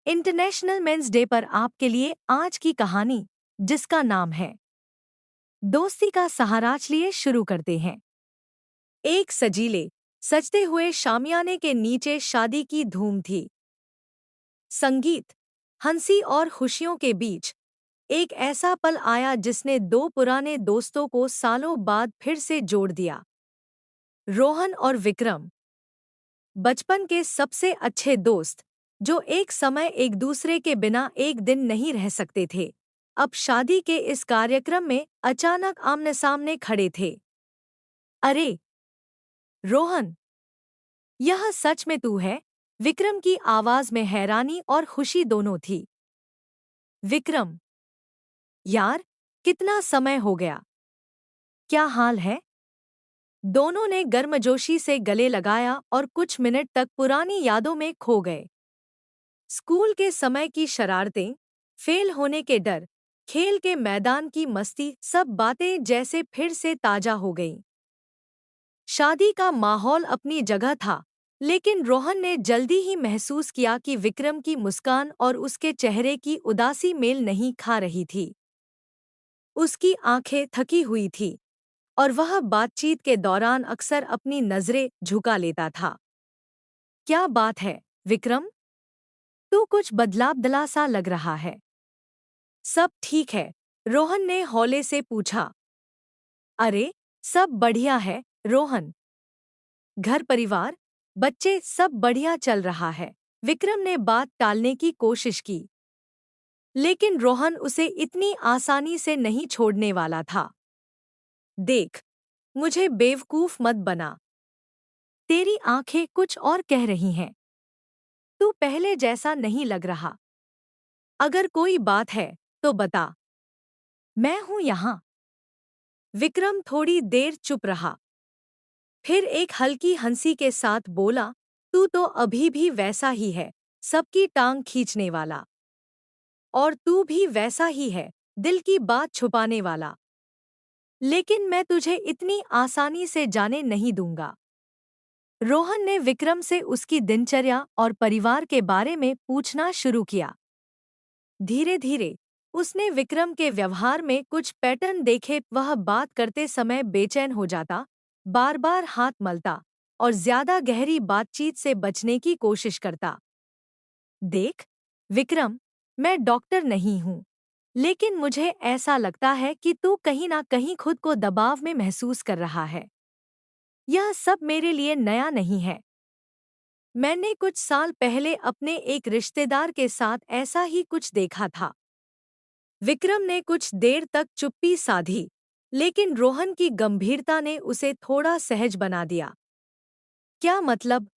International men's day पर आपके लिए आज की कहानी, जिसका नाम है दोस्ती का सहारा, लिए शुरू करते हैं। एक सजीले सजते हुए शामियाने के नीचे शादी की धूम थी। संगीत, हंसी और खुशियों के बीच एक ऐसा पल आया जिसने दो पुराने दोस्तों को सालों बाद फिर से जोड़ दिया। रोहन और विक्रम, बचपन के सबसे अच्छे दोस्त, जो एक समय एक दूसरे के बिना एक दिन नहीं रह सकते थे, अब शादी के इस कार्यक्रम में अचानक आमने सामने खड़े थे। अरे रोहन, यह सच में तू है? विक्रम की आवाज में हैरानी और खुशी दोनों थी। विक्रम, यार, कितना समय हो गया। क्या हाल है? दोनों ने गर्मजोशी से गले लगाया और कुछ मिनट तक पुरानी यादों में खो गए। स्कूल के समय की शरारतें, फेल होने के डर, खेल के मैदान की मस्ती, सब बातें जैसे फिर से ताजा हो गईं। शादी का माहौल अपनी जगह था, लेकिन रोहन ने जल्दी ही महसूस किया कि विक्रम की मुस्कान और उसके चेहरे की उदासी मेल नहीं खा रही थी। उसकी आंखें थकी हुई थीं और वह बातचीत के दौरान अक्सर अपनी नजरें झुका लेता था। क्या बात है, विक्रम? तू कुछ बदला सा लग रहा है। सब ठीक है, रोहन ने हौले से पूछा। अरे, सब बढ़िया है, रोहन। घर परिवार, बच्चे, सब बढ़िया चल रहा है। विक्रम ने बात टालने की कोशिश की, लेकिन रोहन उसे इतनी आसानी से नहीं छोड़ने वाला था। देख, मुझे बेवकूफ मत बना। तेरी आंखें कुछ और कह रही हैं। तू पहले जैसा नहीं लग रहा। अगर कोई बात है, तो बता। मैं हूं यहाँ। विक्रम थोड़ी देर चुप रहा। फिर एक हल्की हंसी के साथ बोला, तू तो अभी भी वैसा ही है, सबकी टांग खींचने वाला। और तू भी वैसा ही है, दिल की बात छुपाने वाला। लेकिन मैं तुझे इतनी आसानी से जाने नहीं दूंगा। रोहन ने विक्रम से उसकी दिनचर्या और परिवार के बारे में पूछना शुरू किया। धीरे धीरे उसने विक्रम के व्यवहार में कुछ पैटर्न देखे। वह बात करते समय बेचैन हो जाता, बार बार हाथ मलता और ज्यादा गहरी बातचीत से बचने की कोशिश करता। देख विक्रम, मैं डॉक्टर नहीं हूँ, लेकिन मुझे ऐसा लगता है कि तू कहीं ना कहीं खुद को दबाव में महसूस कर रहा है। यह सब मेरे लिए नया नहीं है। मैंने कुछ साल पहले अपने एक रिश्तेदार के साथ ऐसा ही कुछ देखा था। विक्रम ने कुछ देर तक चुप्पी साधी, लेकिन रोहन की गंभीरता ने उसे थोड़ा सहज बना दिया। क्या मतलब?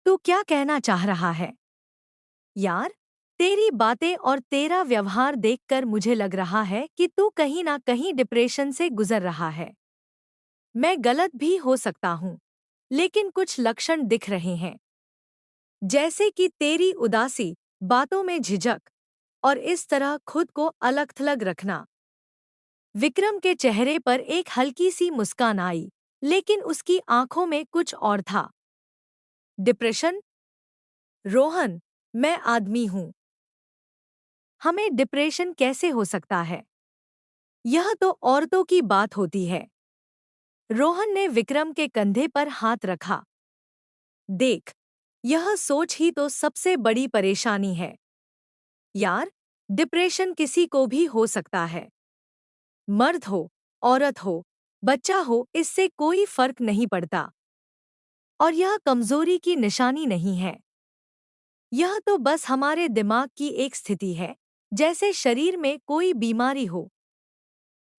तू क्या कहना चाह रहा है? यार, तेरी बातें और तेरा व्यवहार देखकर मुझे लग रहा है कि तू कहीं ना कहीं डिप्रेशन से गुजर रहा है। मैं गलत भी हो सकता हूँ, लेकिन कुछ लक्षण दिख रहे हैं, जैसे कि तेरी उदासी, बातों में झिझक और इस तरह खुद को अलग-थलग रखना। विक्रम के चेहरे पर एक हल्की सी मुस्कान आई, लेकिन उसकी आंखों में कुछ और था। डिप्रेशन? रोहन, मैं आदमी हूँ। हमें डिप्रेशन कैसे हो सकता है? यह तो औरतों की बात होती है। रोहन ने विक्रम के कंधे पर हाथ रखा। देख, यह सोच ही तो सबसे बड़ी परेशानी है। यार, डिप्रेशन किसी को भी हो सकता है। मर्द हो, औरत हो, बच्चा हो, इससे कोई फर्क नहीं पड़ता। और यह कमजोरी की निशानी नहीं है। यह तो बस हमारे दिमाग की एक स्थिति है, जैसे शरीर में कोई बीमारी हो।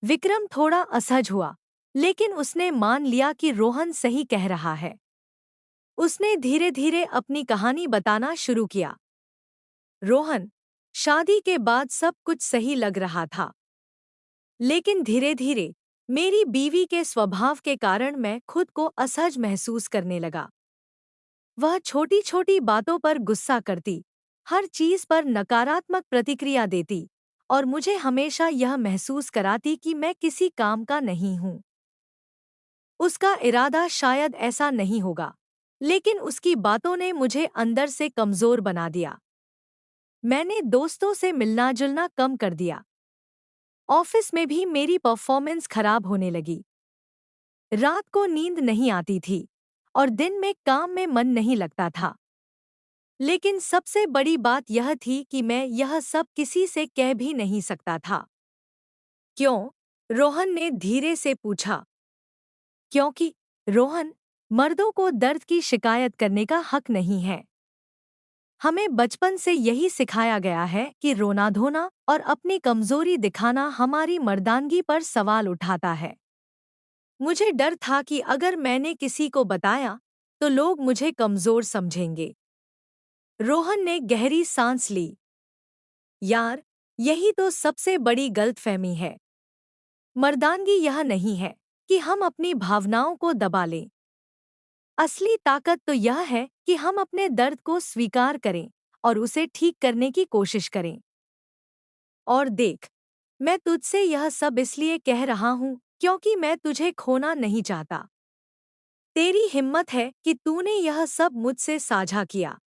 विक्रम थोड़ा असहज हुआ, लेकिन उसने मान लिया कि रोहन सही कह रहा है। उसने धीरे धीरे अपनी कहानी बताना शुरू किया। रोहन, शादी के बाद सब कुछ सही लग रहा था, लेकिन धीरे धीरे मेरी बीवी के स्वभाव के कारण मैं खुद को असहज महसूस करने लगा। वह छोटी छोटी बातों पर गुस्सा करती, हर चीज पर नकारात्मक प्रतिक्रिया देती और मुझे हमेशा यह महसूस कराती कि मैं किसी काम का नहीं हूँ। उसका इरादा शायद ऐसा नहीं होगा, लेकिन उसकी बातों ने मुझे अंदर से कमजोर बना दिया। मैंने दोस्तों से मिलना जुलना कम कर दिया। ऑफिस में भी मेरी परफॉर्मेंस खराब होने लगी। रात को नींद नहीं आती थी और दिन में काम में मन नहीं लगता था। लेकिन सबसे बड़ी बात यह थी कि मैं यह सब किसी से कह भी नहीं सकता था। क्यों? रोहन ने धीरे से पूछा। क्योंकि रोहन, मर्दों को दर्द की शिकायत करने का हक नहीं है। हमें बचपन से यही सिखाया गया है कि रोना धोना और अपनी कमजोरी दिखाना हमारी मर्दानगी पर सवाल उठाता है। मुझे डर था कि अगर मैंने किसी को बताया तो लोग मुझे कमजोर समझेंगे। रोहन ने गहरी सांस ली। यार, यही तो सबसे बड़ी गलतफहमी है। मर्दानगी यह नहीं है कि हम अपनी भावनाओं को दबा लें। असली ताकत तो यह है कि हम अपने दर्द को स्वीकार करें और उसे ठीक करने की कोशिश करें। और देख, मैं तुझसे यह सब इसलिए कह रहा हूँ क्योंकि मैं तुझे खोना नहीं चाहता। तेरी हिम्मत है कि तूने यह सब मुझसे साझा किया।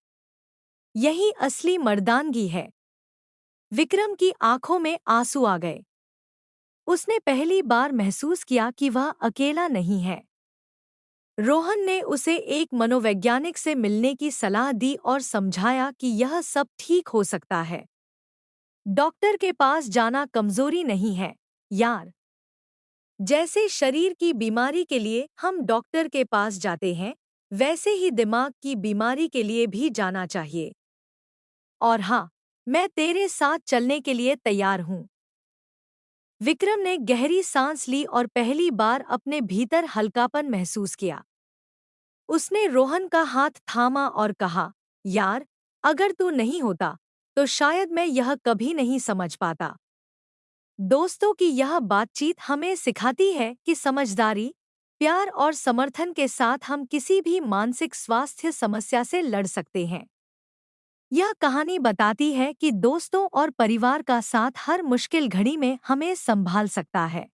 यही असली मर्दानगी है। विक्रम की आंखों में आंसू आ गए। उसने पहली बार महसूस किया कि वह अकेला नहीं है। रोहन ने उसे एक मनोवैज्ञानिक से मिलने की सलाह दी और समझाया कि यह सब ठीक हो सकता है। डॉक्टर के पास जाना कमजोरी नहीं है, यार। जैसे शरीर की बीमारी के लिए हम डॉक्टर के पास जाते हैं, वैसे ही दिमाग की बीमारी के लिए भी जाना चाहिए। और हाँ, मैं तेरे साथ चलने के लिए तैयार हूँ। विक्रम ने गहरी सांस ली और पहली बार अपने भीतर हल्कापन महसूस किया। उसने रोहन का हाथ थामा और कहा, यार, अगर तू नहीं होता तो शायद मैं यह कभी नहीं समझ पाता। दोस्तों की यह बातचीत हमें सिखाती है कि समझदारी, प्यार और समर्थन के साथ हम किसी भी मानसिक स्वास्थ्य समस्या से लड़ सकते हैं। यह कहानी बताती है कि दोस्तों और परिवार का साथ हर मुश्किल घड़ी में हमें संभाल सकता है।